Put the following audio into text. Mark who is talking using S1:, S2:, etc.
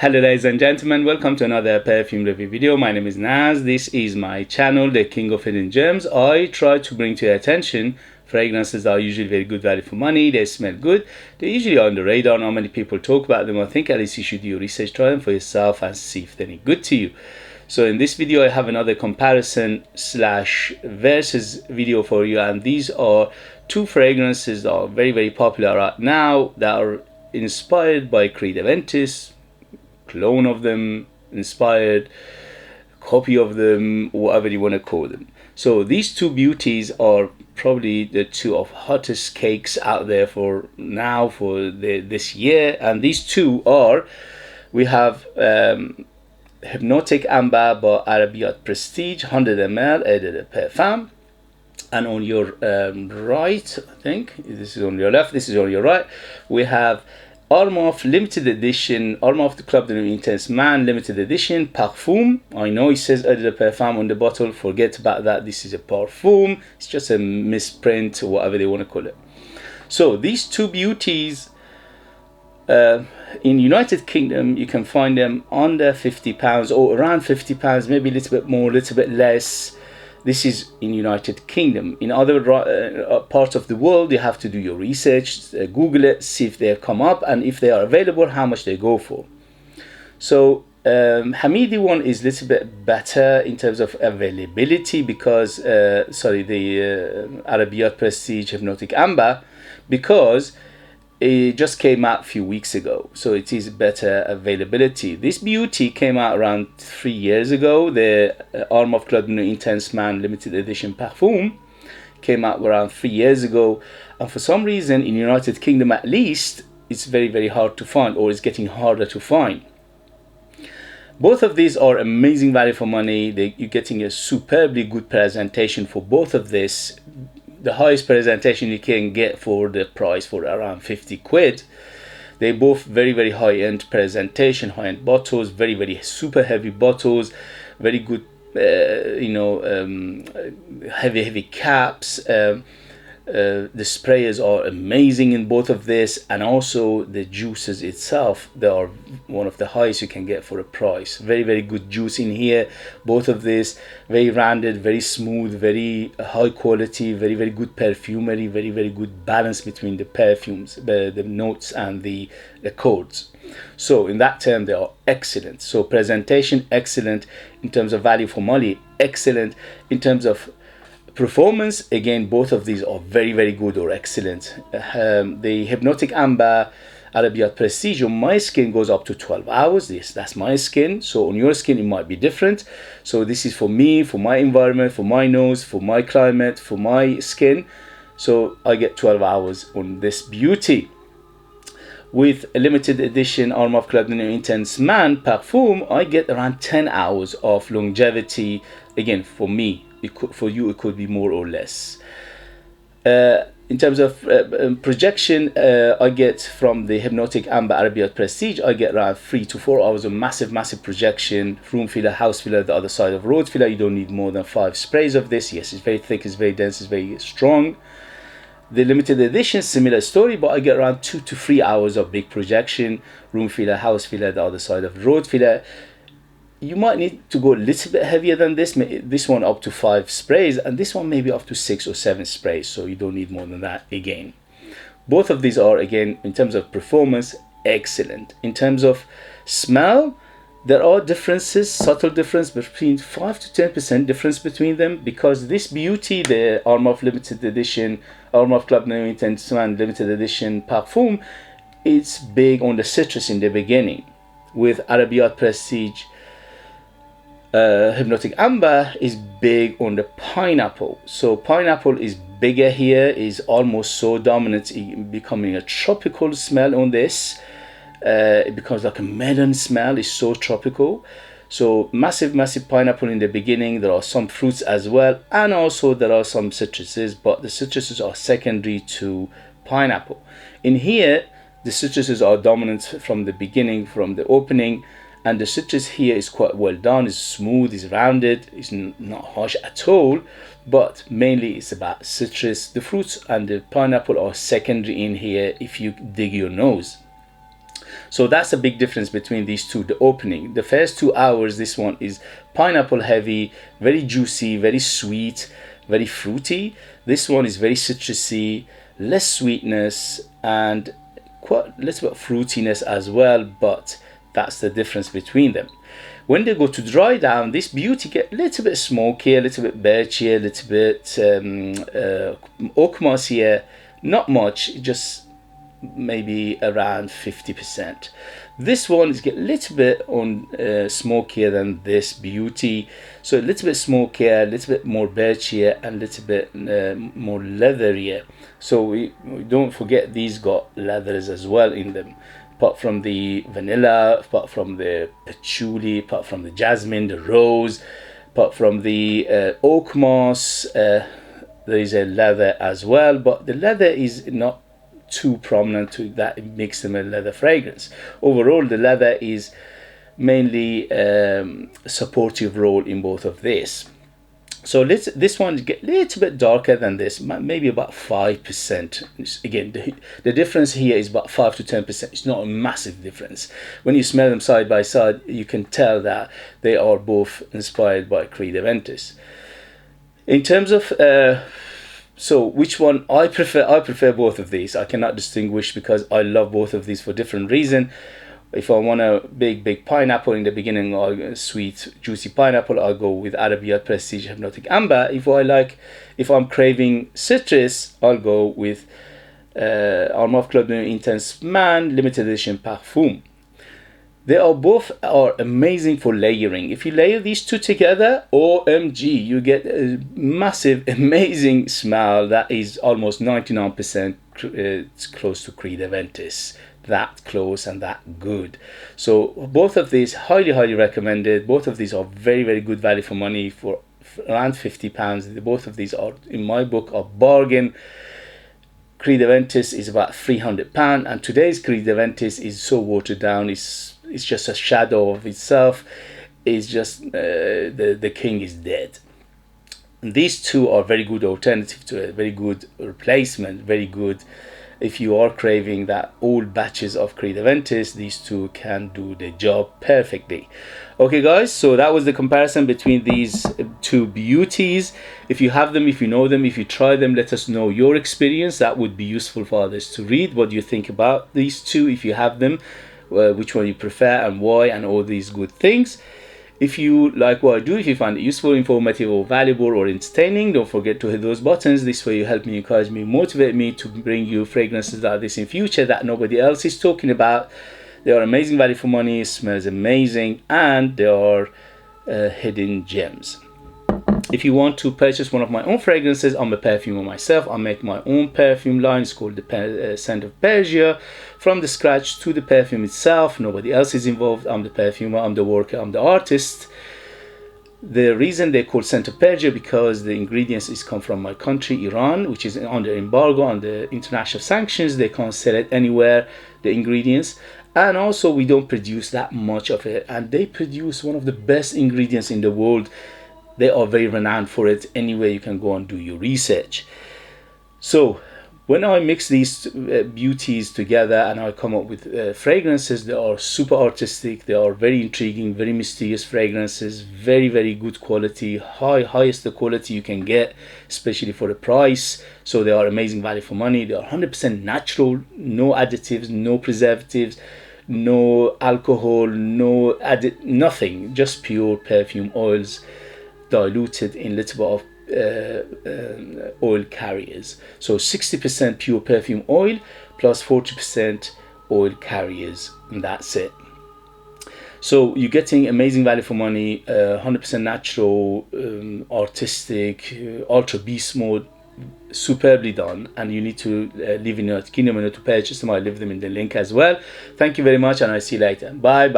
S1: Hello ladies and gentlemen, welcome to another perfume review video. My name is Naz. This is my channel, The King of Hidden Gems. I try to bring to your attention fragrances that are usually very good value for money. They smell good. They're usually on the radar. Not many people talk about them. I think at least you should do your research, try them for yourself and see if they're any good to you. So in this video I have another comparison slash versus video for you, and these are two fragrances that are very popular right now that are inspired by Creed Aventus, clone of them, inspired, copy of them, whatever you want to call them. So these two beauties are probably the two of hottest cakes out there for now, for this year. And these two are, we have Hypnotic Amber by Arabiyat Prestige 100ml Eau de Parfum, and on your right, I think this is on your left, this is on your right, we have Armaf limited edition, Armaf the Club de Nuit Intense Man limited edition Parfum. I know it says Eau de Parfum on the bottle, forget about that, this is a Parfum, it's just a misprint or whatever they want to call it. So these two beauties, in United Kingdom you can find them under £50 or around £50, maybe a little bit more, a little bit less. This is in United Kingdom. In other parts of the world you have to do your research, Google it, see if they have come up, and if they are available, how much they go for. So Hamidi one is a little bit better in terms of availability because the Arabiyat Prestige Hypnotic Amber, because it just came out a few weeks ago, so it is better availability. This beauty came out around 3 years ago. The Armaf Club de Nuit Intense Man limited edition Parfum came out around 3 years ago, and for some reason in United Kingdom at least it's very hard to find, or it's getting harder to find. Both of these are amazing value for money. You're getting a superbly good presentation for both of this. The highest presentation you can get for the price, for around 50 quid. They both very high-end presentation, high-end bottles, very super heavy bottles, very good heavy caps. The sprayers are amazing in both of this, and also the juices itself, they are one of the highest you can get for a price. Very good juice in here. Both of this very rounded, very smooth, very high quality, very good perfumery, very good balance between the perfumes, the notes and the chords. So in that term they are excellent. So presentation excellent, in terms of value for money excellent, in terms of performance again both of these are very good or excellent. The Hypnotic Amber Arabiyat Prestige on my skin goes up to 12 hours. Yes, that's my skin. So on your skin it might be different. So this is for me, for my environment, for my nose, for my climate, for my skin. So I get 12 hours on this beauty. With a limited edition Armaf Club de Nuit Intense Man Parfum, I get around 10 hours of longevity. Again, for me, for you it could be more or less. In terms of projection, I get from the Hypnotic Amber Arabiyat Prestige, I get around 3 to 4 hours of massive projection. Room filler, house filler, the other side of road filler. You don't need more than 5 sprays of this. Yes, it's very thick, it's very dense, it's very strong. The limited edition, similar story, but I get around 2 to 3 hours of big projection. Room filler, house filler, the other side of road filler. You might need to go a little bit heavier than this. This one up to 5 sprays, and this one maybe up to 6 or 7 sprays, so you don't need more than that again. Both of these are, again, in terms of performance, excellent. In terms of smell, there are differences, subtle difference, between 5 to 10% difference between them, because this beauty, the Armaf limited edition, Armaf Club Nuit Intense Man limited edition Parfum, it's big on the citrus in the beginning. With Arabiyat Prestige Hypnotic Amber is big on the pineapple. So pineapple is bigger here, is almost so dominant, becoming a tropical smell on this. It becomes like a melon smell, it's so tropical. So massive pineapple in the beginning. There are some fruits as well, and also there are some citruses, but the citruses are secondary to pineapple. In here the citruses are dominant from the beginning, from the opening. And the citrus here is quite well done, is smooth, is rounded, is not harsh at all, but mainly it's about citrus. The fruits and the pineapple are secondary in here if you dig your nose. So that's a big difference between these two. The opening, the first 2 hours, this one is pineapple heavy, very juicy, very sweet, very fruity. This one is very citrusy, less sweetness, and quite a little bit of fruitiness as well, but that's the difference between them. When they go to dry down, this beauty get a little bit smoky, a little bit birchy, a little bit oak mossier, not much, just maybe around 50%. This one is get a little bit on smokier than this beauty, so a little bit smokier, a little bit more birchier, and a little bit more leatherier. So we don't forget these got leathers as well in them, apart from the vanilla, apart from the patchouli, apart from the jasmine, the rose, apart from the oak moss, there is a leather as well, but the leather is not too prominent to that it makes them a leather fragrance. Overall, the leather is mainly a supportive role in both of this. So this one get a little bit darker than this, maybe about 5%. Again, the difference here is about 5 to 10%. It's not a massive difference. When you smell them side by side, you can tell that they are both inspired by Creed Aventus. In terms of so which one I prefer both of these. I cannot distinguish because I love both of these for different reasons. If I want a big pineapple in the beginning, or a sweet juicy pineapple, I'll go with Arabiyat Prestige Hypnotic Amber. If I'm craving citrus, I'll go with Armaf Club Nuit Intense Man Limited Edition Parfum. They are both amazing for layering. If you layer these two together, OMG, you get a massive, amazing smell that is almost 99% it's close to Creed Aventus. That close and that good. So both of these highly recommended. Both of these are very good value for money, for around £50. Both of these are, in my book, a bargain. Creed Aventus is about £300, and today's Creed Aventus is so watered down. It's just a shadow of itself. It's just the king is dead. And these two are very good alternative to it, very good replacement, very good. If you are craving that old batches of Creed Aventus, these two can do the job perfectly. Okay guys, so that was the comparison between these two beauties. If you have them, if you know them, if you try them, let us know your experience. That would be useful for others to read. What do you think about these two? If you have them, which one you prefer and why, and all these good things. If you like what I do, if you find it useful, informative, or valuable, or entertaining, don't forget to hit those buttons. This way you help me, encourage me, motivate me to bring you fragrances like this in future that nobody else is talking about. They are amazing value for money, smells amazing, and they are hidden gems. If you want to purchase one of my own fragrances, I'm a perfumer myself. I make my own perfume line. It's called the Scent of Persia. From the scratch to the perfume itself, nobody else is involved. I'm the perfumer, I'm the worker, I'm the artist. The reason they call Scent of Persia because the ingredients is come from my country, Iran, which is under embargo, under international sanctions. They can't sell it anywhere, the ingredients. And also we don't produce that much of it. And they produce one of the best ingredients in the world. They are very renowned for it. Anyway, you can go and do your research. So when I mix these beauties together and I come up with fragrances, they are super artistic. They are very intriguing, very mysterious fragrances, very good quality, highest the quality you can get, especially for the price. So they are amazing value for money. They are 100% natural, no additives, no preservatives, no alcohol, no nothing, just pure perfume oils diluted in little bit of oil carriers. So 60% pure perfume oil plus 40% oil carriers, and that's it. So you're getting amazing value for money, 100% natural, artistic, ultra beast mode, superbly done. And you need to live in United Kingdom in order to purchase them. I leave them in the link as well. Thank you very much, and I'll see you later. Bye.